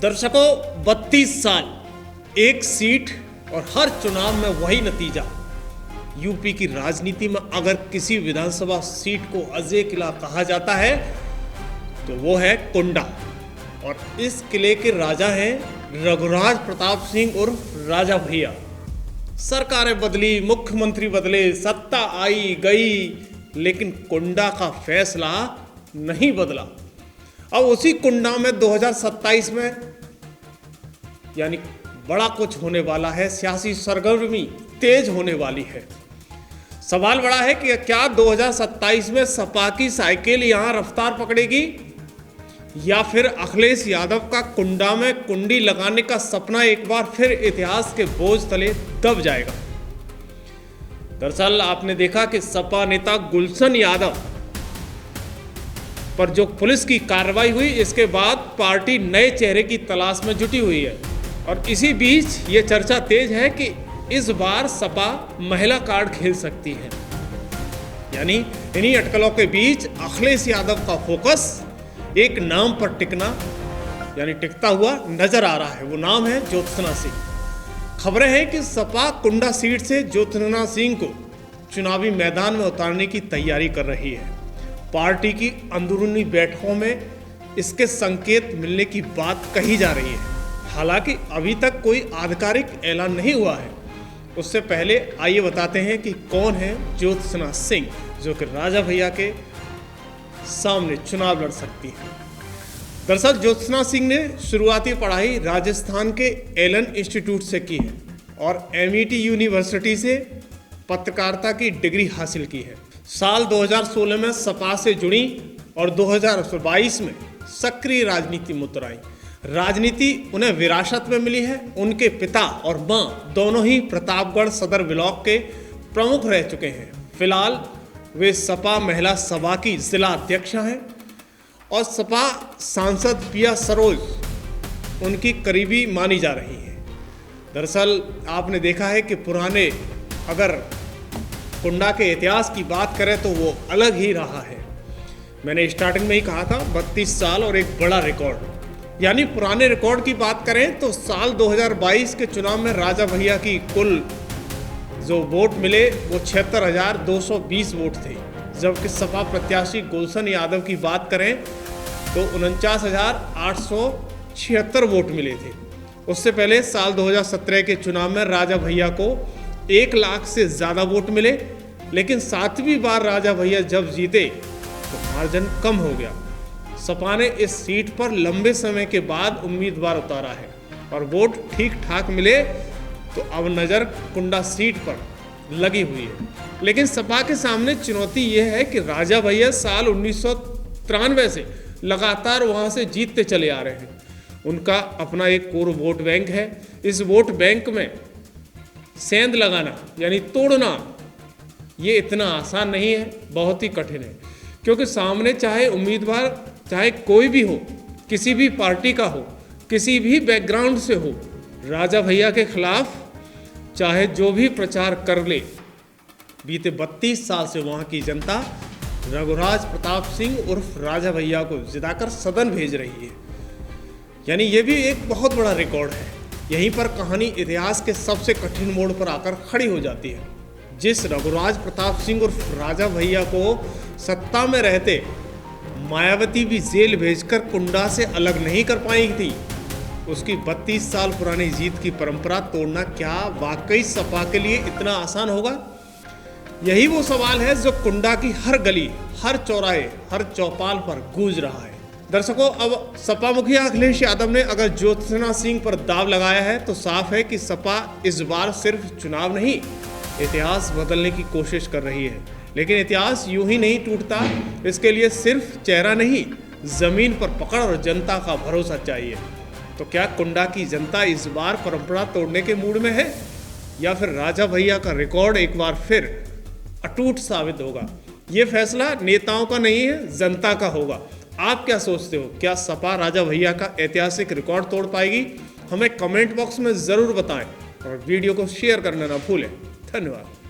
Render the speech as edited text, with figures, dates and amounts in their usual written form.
दर्शकों, 32 साल एक सीट और हर चुनाव में वही नतीजा। यूपी की राजनीति में अगर किसी विधानसभा सीट को अजय किला कहा जाता है तो वो है कुंडा, और इस किले के राजा हैं रघुराज प्रताप सिंह उर्फ राजा भैया। सरकारें बदली, मुख्यमंत्री बदले, सत्ता आई गई, लेकिन कुंडा का फैसला नहीं बदला। अब उसी कुंडा में 2027 में यानी बड़ा कुछ होने वाला है, सियासी सरगर्मी तेज होने वाली है। सवाल बड़ा है कि क्या 2027 में सपा की साइकिल यहां रफ्तार पकड़ेगी या फिर अखिलेश यादव का कुंडा में कुंडी लगाने का सपना एक बार फिर इतिहास के बोझ तले दब जाएगा। दरअसल आपने देखा कि सपा नेता गुलशन यादव पर जो पुलिस की कार्रवाई हुई, इसके बाद पार्टी नए चेहरे की तलाश में जुटी हुई है। और इसी बीच ये चर्चा तेज है कि इस बार सपा महिला कार्ड खेल सकती है। यानी इन्हीं अटकलों के बीच अखिलेश यादव का फोकस एक नाम पर टिकता हुआ नजर आ रहा है। वो नाम है ज्योत्सना सिंह। खबरें हैं कि सपा कुंडा सीट से ज्योत्सना सिंह को चुनावी मैदान में उतारने की तैयारी कर रही है। पार्टी की अंदरूनी बैठकों में इसके संकेत मिलने की बात कही जा रही है। हालांकि अभी तक कोई आधिकारिक ऐलान नहीं हुआ है। उससे पहले आइए बताते हैं कि कौन है ज्योत्सना सिंह, जो कि राजा भैया के सामने चुनाव लड़ सकती है। दरअसल ज्योत्सना सिंह ने शुरुआती पढ़ाई राजस्थान के एलन इंस्टीट्यूट से की है और एमईटी यूनिवर्सिटी से पत्रकारिता की डिग्री हासिल की है। साल 2016 में सपा से जुड़ी और 2022 में सक्रिय राजनीति में उतर आई। राजनीति उन्हें विरासत में मिली है। उनके पिता और मां दोनों ही प्रतापगढ़ सदर ब्लॉक के प्रमुख रह चुके हैं। फिलहाल वे सपा महिला सभा की जिला अध्यक्षा हैं और सपा सांसद पिया सरोज उनकी करीबी मानी जा रही है। दरअसल आपने देखा है कि पुराने अगर कुंडा के इतिहास की बात करें तो वो अलग ही रहा है। मैंने स्टार्टिंग में ही कहा था 32 साल और एक बड़ा रिकॉर्ड। यानी पुराने रिकॉर्ड की बात करें तो साल 2022 के चुनाव में राजा भैया की कुल जो वोट मिले वो 76,220 वोट थे, जबकि सपा प्रत्याशी गुलशन यादव की बात करें तो 49,876 वोट मिले थे। उससे पहले साल 2017 के चुनाव में राजा भैया को 1 लाख से ज़्यादा वोट मिले, लेकिन 7वीं बार राजा भैया जब जीते तो मार्जिन कम हो गया। सपा ने इस सीट पर लंबे समय के बाद उम्मीदवार उतारा है और वोट ठीक ठाक मिले तो अब नज़र कुंडा सीट पर लगी हुई है। लेकिन सपा के सामने चुनौती यह है कि राजा भैया साल 1993 से लगातार वहां से जीतते चले आ रहे हैं। उनका अपना एक कोर वोट बैंक है। इस वोट बैंक में सेंध लगाना यानी तोड़ना ये इतना आसान नहीं है, बहुत ही कठिन है। क्योंकि सामने चाहे उम्मीदवार चाहे कोई भी हो, किसी भी पार्टी का हो, किसी भी बैकग्राउंड से हो, राजा भैया के खिलाफ चाहे जो भी प्रचार कर ले, बीते 32 साल से वहाँ की जनता रघुराज प्रताप सिंह उर्फ राजा भैया को जिताकर सदन भेज रही है। यानी ये भी एक बहुत बड़ा रिकॉर्ड है। यहीं पर कहानी इतिहास के सबसे कठिन मोड़ पर आकर खड़ी हो जाती है। जिस रघुराज प्रताप सिंह उर्फ राजा भैया को सत्ता में रहते मायावती भी जेल भेजकर कुंडा से अलग नहीं कर पाई थी, उसकी 32 साल पुरानी जीत की परंपरा तोड़ना क्या वाकई सपा के लिए इतना आसान होगा? यही वो सवाल है जो कुंडा की हर गली, हर चौराहे, हर चौपाल पर गूंज रहा है। दर्शकों, अब सपा मुखिया अखिलेश यादव ने अगर ज्योत्सना सिंह पर दाव लगाया है तो साफ है कि सपा इस बार सिर्फ चुनाव नहीं, इतिहास बदलने की कोशिश कर रही है। लेकिन इतिहास यूं ही नहीं टूटता, इसके लिए सिर्फ चेहरा नहीं, जमीन पर पकड़ और जनता का भरोसा चाहिए। तो क्या कुंडा की जनता इस बार परंपरा तोड़ने के मूड में है या फिर राजा भैया का रिकॉर्ड एक बार फिर अटूट साबित होगा? ये फैसला नेताओं का नहीं है, जनता का होगा। आप क्या सोचते हो? क्या सपा राजा भैया का ऐतिहासिक रिकॉर्ड तोड़ पाएगी? हमें कमेंट बॉक्स में ज़रूर बताएं और वीडियो को शेयर करना ना भूलें। धन्यवाद।